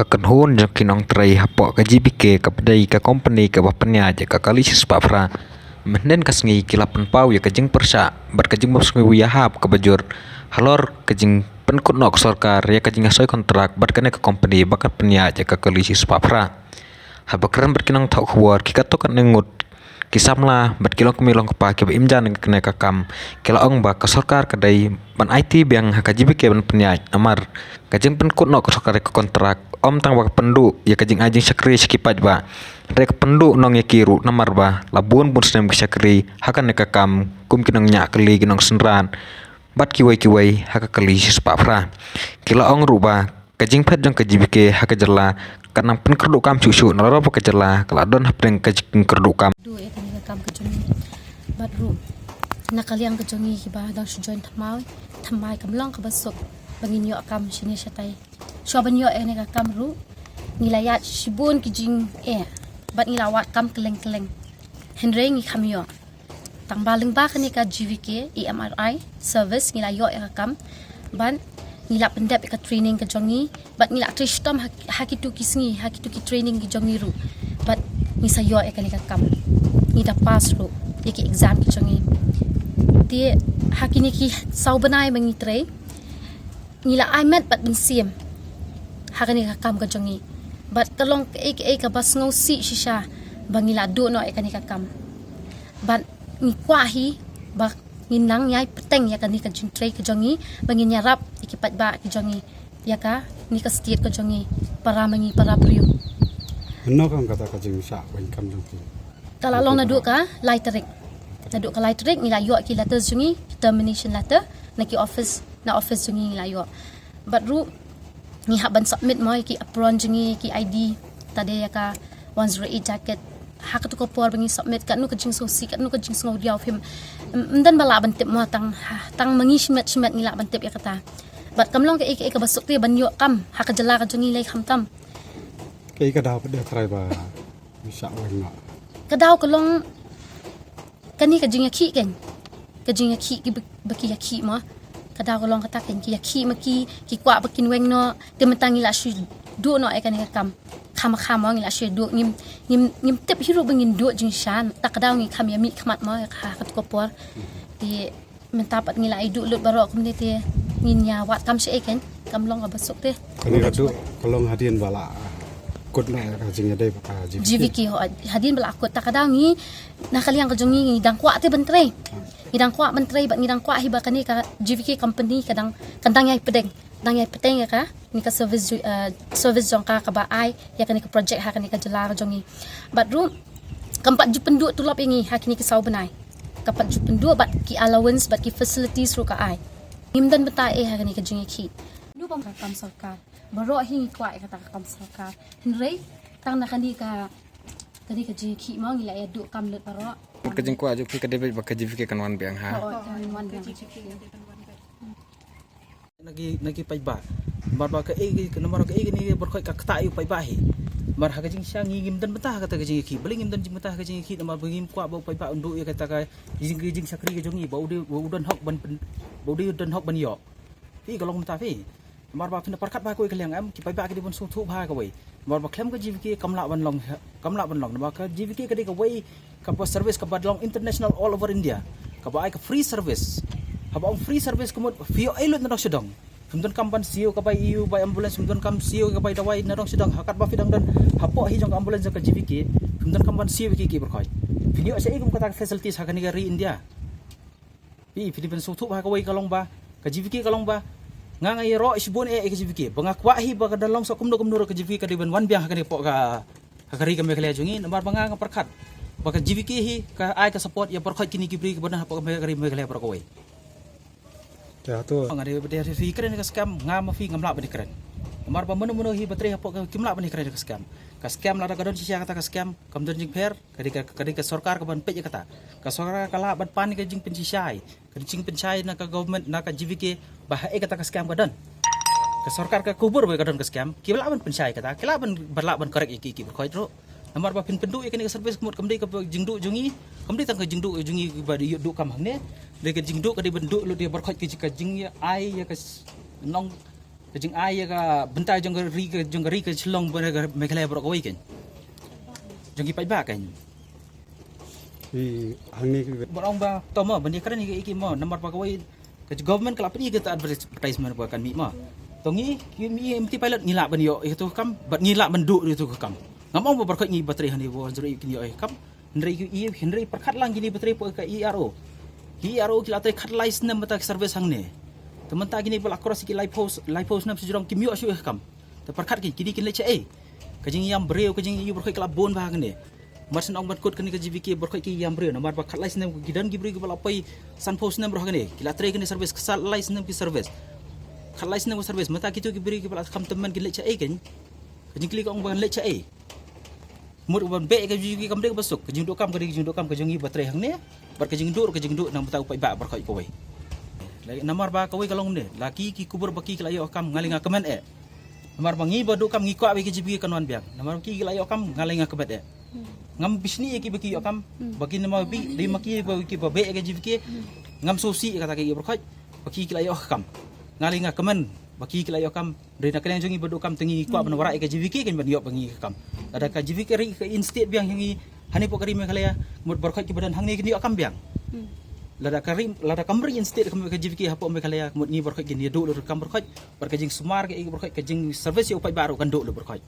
Bakan hun jang kinong tray hapok ka GBK ka pedai ka company ka bapanya je ka kali sispa menden kasngi kilapan pau ya kajing persa bar kajing bos ngi hap ka bajur halor kajing penkut nok sarkar ya kajing asoi kontrak bar kane ka company bakat penya je ka kali sispa habakran berkinong tau khwar ki katok nengut kisamla bat kilong kumilong pa ki imjan kene ka kam kila ong ba ka sarkar kadai ban IT biang ha ka GBK ban penya amar kajing penkut nok sarkar ka kontrak om tang wak pendu ya kajing ajing sakri sekipat ba rek pendu nong ya kiru namar ba labun bun senem sakri hakan ka kam kum kinong nya kali kinong senran bat kiwai haka kali sispa kila ong ruba kajing pet jong kajibike haka jela kanang pen kerdu kam cucu nalaro pa kajela kaladon hapeng kajing kerdu kam du e kan ka kam kajungi bat ru nakaliang kajungi ki ba dang join thamai kamlong ka basok bangin yo kam sini satai shoban yo e ne ka kam ru nilayat shibun kijing bat nilawat kam keleng henry ngi kam yo tang baling ba kan ka GVK EMRI service nilayo e ka kam ban nila pendap ka training ka jongi bat nila tristom hakitu ki training ki jongi ru bat ni sayo e ka kam ni da pass ru yaki exam ki jongi ti hakini ki saubanai mangi tre nila imet bat bin sim hakani ka kam ka jongi bat kalong ka bas ngau si shisha bangila do no e ka kam bat ni kwahi ba nginang yai peteng ya kan ni ka jintre ka jongi bangin nyarap ikipat ba ki jongi ya ka ni ka state ka jongi para priu no kan kata ka jing sa ban kam jong ki kalau long nadu ka lightering ni la yo ki letter jongi termination letter na office jongi la yo but ru ni haban submit mo ki apron jongi ki ID tade ya ka 108 jacket hak tu ko por bangi submit kan nu ka jing so si kan nu ka jing so dia film dan bala bantip mo tang mangi shmet ngila bantip ya kata bat kamlong ka ka basuk ti banyo kam hak jela ka jongi lai kham tam kai ka daw de try ba bisa wan no kadaw kalong kani ka jing ki ken ka jing ki baki ya ki mo kadaw kalong kata ken ki ya ki maki ki kwa bakin weng no tementang ila shi do no e kan kam kham ngi la she do ngim tep hiru bangin do jing shan tak daw ngi kham yami khmat mo ka kat ko por ti mentapat ngi la idu lut baro community ngin nya wat kam she ken kam long basuk te kani ka do kolong hadien bala kut na ka jing de ba GVK ho hadin bala ko tak daw ngi nakaliang ka jongi ngi dang kwa te bentre ngidang kwa bentre ba ngidang kwa hiba kani ka GVK company kadang kandang yai pedeng dang yai peteng ya ka ni ka service jong ka ba ai ya ka ni ka project ha ka ni ka jela jongi bat ru kampat ju pendu tulap ingi ha kini ka sau benai kampat ju pendu bat ki allowance bat ki facilities ru ka ai ngimdan beta ha ka ni ka jongi ki nu bang ka kam sarkar baro hi kwa ka ta kam sarkar henry tang na kani ka jongi ki mo ngila ya du kam lut baro kajing kwa ju ki ka debit ba ka GBK kan wan biang ha wan biang nagi pai ba bar ka nomor ka ni bar ka kata yu pai ba hi bar ha ka jing syang ngim dan betah kata ka jing ki beling ngim dan jing betah ka jing ki nomor bengim kwa ba pai ba undu ya kata ka jing sakri ka jongi ba udan hok ban yo pi ka long ta pi bar ba pin parkat ba ko kaliang am ki pai ba ka di bon su thu ba ka wei bar ba klem ka GVK kamla ban long ba ka GVK ka di ka wei ka service ka badlong international all over India ka ba ai ka free service habang free service kumot fio elot na dong sedang sumdon kampan sio ka bay iu bay ambulance sumdon kam sio ka bay dawai na dong sedang hakat ba fidang dan hapo hi jong ambulance ka GVK sumdon kampan sio ki berkhoi video sa igum kata facilities ha kani ri India pi Philippines so thu ha ka way kalong ba ka GVK kalong ba nga ngai ro isbon ka GVK bangakwa hi ba ka dalong so kumno ka GVK ka diban wan biang ha kani po ka ri ka mekhla jongi nambar banga nga perkat ba ka GVK hi ka ai ka support ya berkhoi kini kibri ka bana hapo ka ri mekhla per ka way ya to ngade bede fi keren ka scam ngam fi ngamla bede keren amar pa menu hi bateri hapo ka kimla bede keren ka scam la ka don sisia kata ka scam kam don jing fer kadi ka sarkar ka ban pe kata ka sarkar kala ban pan ka jing pensisai ka jing pensai na ka government na ka GVK bah kata ka scam ka don ka sarkar ka kubur ka don ka scam kibla ban pensai kata kila ban berla ban korek iki berkhoi ro namar ba pin pendu ikani ka service kumut kamdei ka jingdu jungi kamdei tang ka jingdu jungi ba di du kam hangne de ka jingdu ka di bendu lu dia berkhoi ki ka jing ya ai ya ka nong kajing ai ka bentai jong ri ka chlong mekalaya bro kawai kan jong pai ba kan Thì hàng ni cái bọn ông ba tao mà vấn đề cái này cái mà nằm mặt vào cái government kalau pergi kita advertisement buat kan mi ma tao nghĩ cái mi em ti pilot ngila ban yo itu kam bat ngila ban du itu kam ngamong ba berkat ngi baterai hani bo juri kini yo kam Henry perkat lang gini baterai po ka ERO kila trai khat license nam ta service hang ne teman ta gini bal akros ki live post nam sejurang kim yo syu kam ta perkat ki kini kin le che kajing yam breu kajing yu berkat kala bon ba hang ne Marsen ong ban kut kini KJVK berkait ki yang bre nomor ba khat license nam gidan gibri ki balapai san post nam rohane kila tre kini service kesal license nam ki service khat license nam service mata kitu gibri ki bala kam teman ki lecha kan kajing klik ong ban lecha mur ban be KJVK kam de basuk kajing do kam kajing baterai hang ne bar kajing do nam tau pai ba berkait ko wei lagi nomor ba ko wei kalong ne laki ki kubur baki ki layo kam ngalinga kemen nomor bangi bodu kam ngi ko abi KJVK kanwan biang nomor ki layo kam ngalinga kebet ngam bisni ki baki akam bagi nama bi di maki baki babe ke jivke ngam sosi kata ke berkhaj baki kilayo akam ngalinga kemen baki kilayo akam dari nak yang jongi bedu kam tengi kwa banwara ke jivke kan ban yo bangi akam ada ka jivke ri ke instate biang yang hani pokari me khalaya mut berkhaj ki badan hang ni kini akam biang lada kamri instate kam ke jivke hapo me khalaya mut ni berkhaj kini do kam berkhaj berkajing sumar ke berkhaj kajing service upai baru kan do berkhaj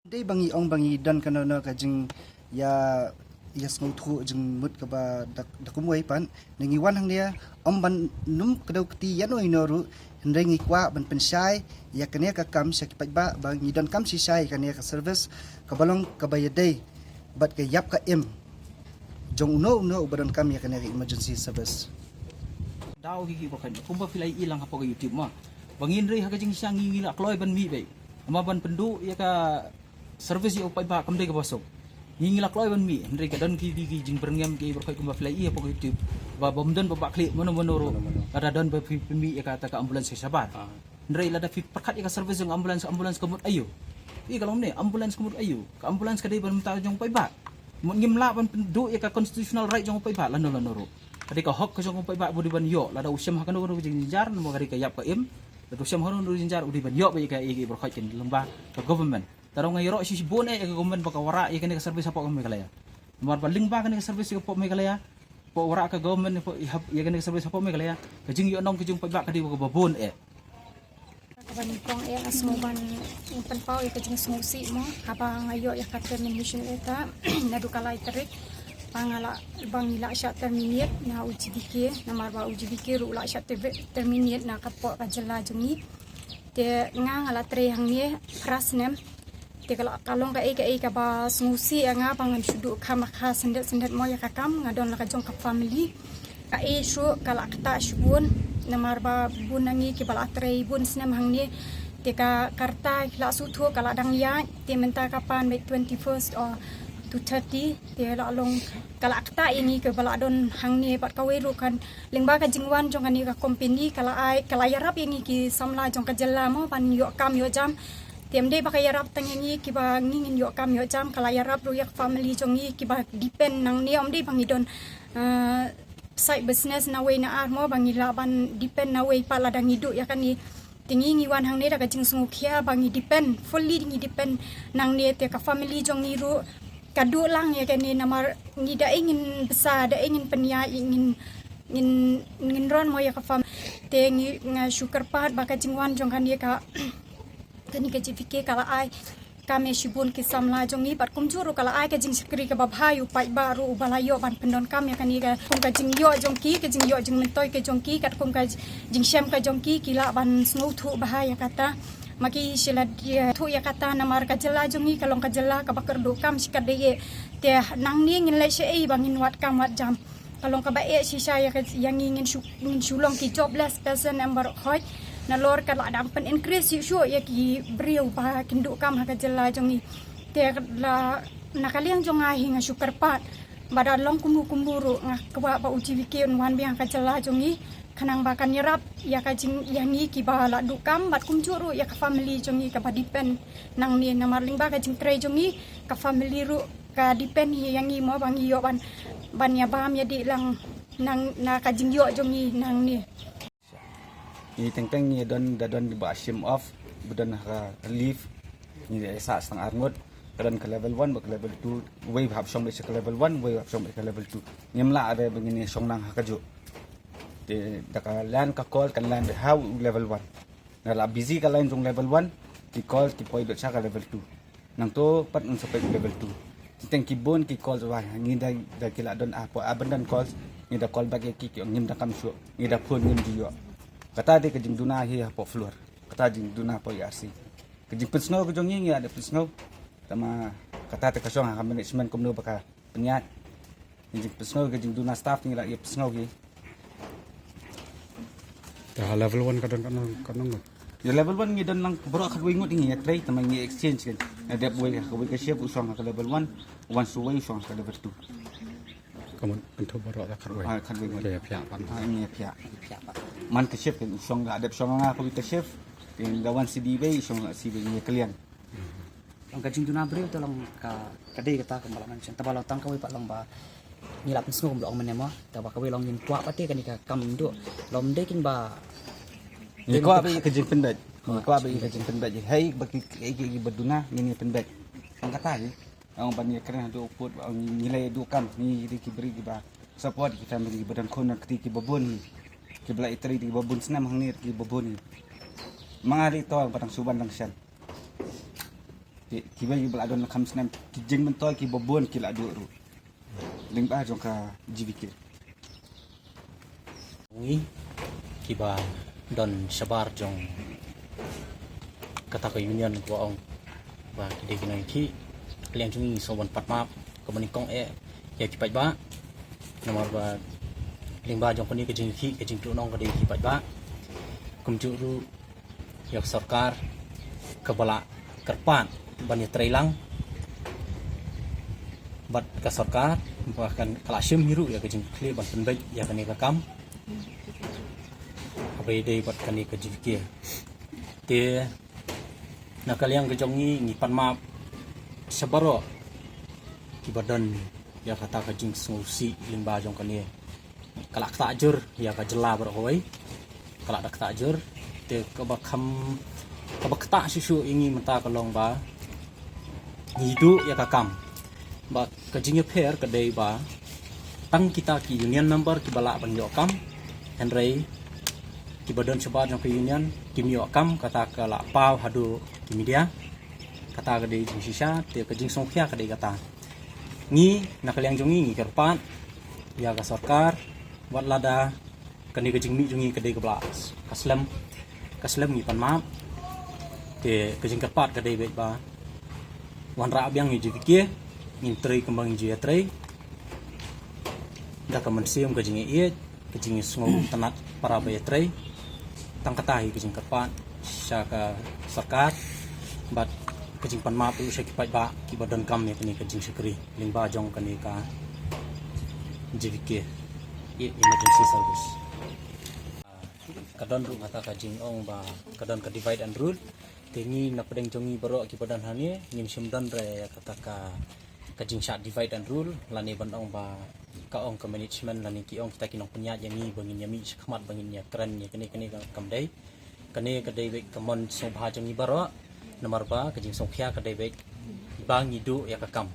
Day bangi ong bangi dan kanana kajing ya nguthu jeng mut ka ba dakumway pan nangi wan hang dia om ban num kadaw kti yano inoru ndengi kwa ban pensai ya kania ka kam sakipat ba bangi dan kam sisai kania ka service kabalong kabayaday bat ka yap ka jong uno ubadan kam ya kania ka emergency service daw gigi bakan kumba filai ilang hapo ka YouTube ma bangin ri hakajing siang ngila kloy ban mi bay ama ban pendu ya ka service yo pai ba kam de ka basok ngila kloy ban mi ndre ka dan ki jing berngam ki berkhoi kumba filai hapo ka YouTube ba bomdan ba klik mono ro ada dan ba mi ya ka ta ka ambulans ke sabar ndre lada fi perkat ya ka service yung ambulans kamut ayo kalau ne ambulans kamut ayo ka ambulans ka de ban ta jong pai ba ngimla ban pendu ya ka constitutional right jong pai ba lano ro Tadi ka hok ka jong pai ba budi ban yo lada usyam hakano ro jing jar mo gari ka yap ka lada usyam haron ro jing jar udi ban yo ba ka berkhoi kin lembah ka government tarong ngayro si bon ka government baka wara ya ka service hapo ka me kalaya mar baling ba ka service ka po me kalaya po wara ka government po ya ka service hapo me kalaya ka jing yo nong ka jong pai ba ka di ka babon Kaban pong asuban penpau ya kajing sumusi mo habang ayo ya ka termination eta nadukalay terik pangala bangila sya terminate na UGBK na marba UGBK ru la sya terminate na kapo kajela jungi te ngala tre hang ni krasnem te kalong ka ka ba sumusi nga pangan sudu khamakha sendet mo ya kakam ngadon la kajong ka family ka shu kala kata shbun namar ba bunangi ki bala trei bun snem hangni te ka karta la su thu kala dang ya te menta kapan baik 21st or 230 te la long kala akta ini ke bala don hangni pat kaweru kan lingba ka jingwan jong ani ka company kala yarap ini ki samla jong ka jella mo pan yo kam yo jam temde ba ka yarap tangeni ki ba ngingin yo kam yo jam kala yarap ru yak family jong ki ba depend nang ni omde bangidon side business na way na armo bangi laban depend na way pala dang hidup ya kan ni tingi ngiwan hang ne daga jing sungukia bangi depend fully ngi depend nang ne te ka family jong ni ru kadu lang ya kan ni namar ngi da ingin besar da ingin penia ingin ron mo ya ka fam te ngi sugar pat baka jingwan jong kan ye ka kani ka jivike kala ai kami shibun ki samla jong ni bat kumjuru kala ai ka jing skri ka babhayu pai baru balayo ban pendon kam ya kani ka kum ka jing yo jong ki ka jing yo jing mentoy ka jong ki kat kum ka jing syam ka jong ki kila ban sngu thu bahaya kata maki sila dia thu ya kata namar ka jela jong ni kalong ka jela ka bakar do kam sikat de te nang ni ngin le sei bangin wat kam wat jam kalong ka ba si saya yang ingin sulong ki jobless person number khoi na lor kala dam pen increase yu ya ki briu ba kindu kam ha ka jela jongi te la nakaliang jonga hinga sugar pat bada long kumburu nga kwa ba UGBK wan biang ka jela jongi kanang bakan nyerap ya ka jing yangi ki ba la du kam bat kumjuru ya ka family jongi ka ba depend nang ni na marling ba ka jing tre jongi ka family ru ka depend yangi mo bangi yo ban ya bam ya di lang nang na ka jing yo jongi nang ni ni teng ni don ba shim off budan ha leave ni sa stang arngot kadan ke level 1 ba ke level 2 wave hab shong ke level 1 wave hab shong ke level 2 nyamla ada begini shong nang ha kaju de daka lan ka call kan lan how level 1 nala busy ka line jong level 1 ki call ki poi dot sa ka level 2 nang to pat un sampai level 2 teng ki bon ki call wa ngi da kila don apa abandan calls ni da call bagi ki ngim da kam shu ni da phone ngim dio kata de ke jing duna hi ha po floor kata jing duna po yarsi ke jing pensno ke jong ngi ada pensno tama kata te kasong ha management kumno baka penyat jing pensno ke jing duna staff ni la ye pensno gi dah level 1 kadang kadang ya level 1 ngi don lang bro khat wingut ngi ya trai tama ngi exchange kan ada boy ka boy ka chef usong ka level 1 wan suwai usong ka level 2 kamu untuk baru tak kerway khat wingut kayak pihak pan ini pihak man ka chef kan usong ada usong nga ka ka chef tin dawan CDB usong CDB ngi kalian ang kajing duna brio to lang ka kadai kata ka malaman chen tabalo tang ka wi pa lang ba nilap sno kum long menemo ta ba ka wi long yin kwa pa te kan ka kam do lom de kin ba ni ko abi ka jing pendat ni ko abi ka jing pendat je hai bagi ki berduna ni pendat ang kata ni ang bani kena do put ang nilai do kam ni ki beri ki ba support ki family badan khon ki ki babon ki bela itri ki babon senam hang ni ki babon ni mangari to batang suban lang sian ki ba bela don kham senam ki jing mentoi ki babon ki la do ru ling ba jong ka GVK Ui kiba don sabar jong kata ko union ko ong ba kide kinai ki kliang chung so ban pat map ko mani kong ya ki pat ba nomor ba ling ba jong ko ni ke jing ki ke jing tu nong ko de ki pat ba kum chu ru yak sarkar kebala kerpan ban ya trailang bat ka sarkar bahkan kalashim hiru ya ke jing kli ban penbek ya kan ka kam abai dei bat kan ka jivke te nakaliang ke jongi ni pan map sabaro ki badan ya kata ka jing solusi limba jong kan ni kalak tajur ya ka jela bar hoi kalak dak tajur te ka bakam ka bakta susu ingi menta kalong ba hidu ya ka kam ba ka jing pair ka dei ba tang kita ki union number ki bala ban yo kam henrei ki badan sabar jong ki union ki mio kam kata kala pau hadu ki media kata ka dei jing sisa te ka jing songkhya ka dei kata ngi nakaliang jongi ngi kerpat ya ka sarkar wat lada kani ka jing mi jongi ka dei ka bla kaslam ngi pan map te ka jing kerpat ka dei ba wan ra abyang ngi jike ngi trei kembang ji trei da ka mansium ka jing e ka jing sngo tanat para ba trei tang katai ka jing kerpat sya ka sarkar bat ka jing pan map u sya ki pai ba ki badan kam ne kani ka jing sekri ling ba jong kani ka JVK emergency service kadon ru kata ka jing ong ba kadon ka divide and rule tingi na pedeng jongi baro ki badan hani ngim simdan re kata ka jing sya divide and rule lani bandong ba ka ong ka management lani ki ong kita kinong punya yami bangin yami khmat bangin ya kran ya kani kam dei kani ka dei be kamon so bha jongi baro nomor ba ka jing songkhya ka dei be bang idu ya ka kam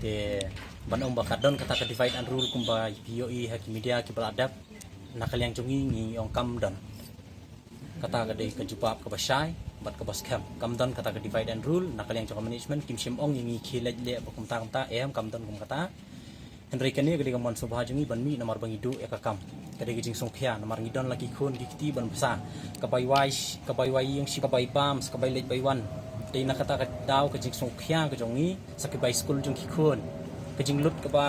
te bandong ba kadon kata ka divide and rule kumba POE ha ki media ki beradab nakaliang jongi ngi ong kam dan kata ka dei ka jupap ka basai bat ka bas kam dan kata ka divide and rule nakaliang jong management kim sim ong ngi khilet le ba kum ta em kam dan kum kata henry kani ka dei ka mon so bha jongi ban mi nomor bang idu ya ka kam ka dei jing songkhya nomor ngi don lagi khon ki kiti ban basa ka bai wai yang si ka bai pam ka bai let bai wan dei na kata ka daw ka jing songkhya ka jongi sa ka bai school jong ki khon ka jing lut ka ba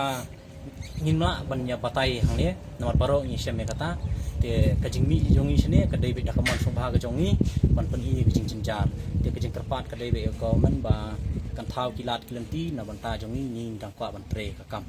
ngina ban ya batai hang ne nomor baro ngi syam kata te ka jing mi jongi sini ka dei be ka mon so bha ka jongi ban pen i ka jing jinjar te ka jing kerpat ka dei be ko man ba kan thau kilat kilanti na ban ta jongi ngi dang kwa ban tre ka kam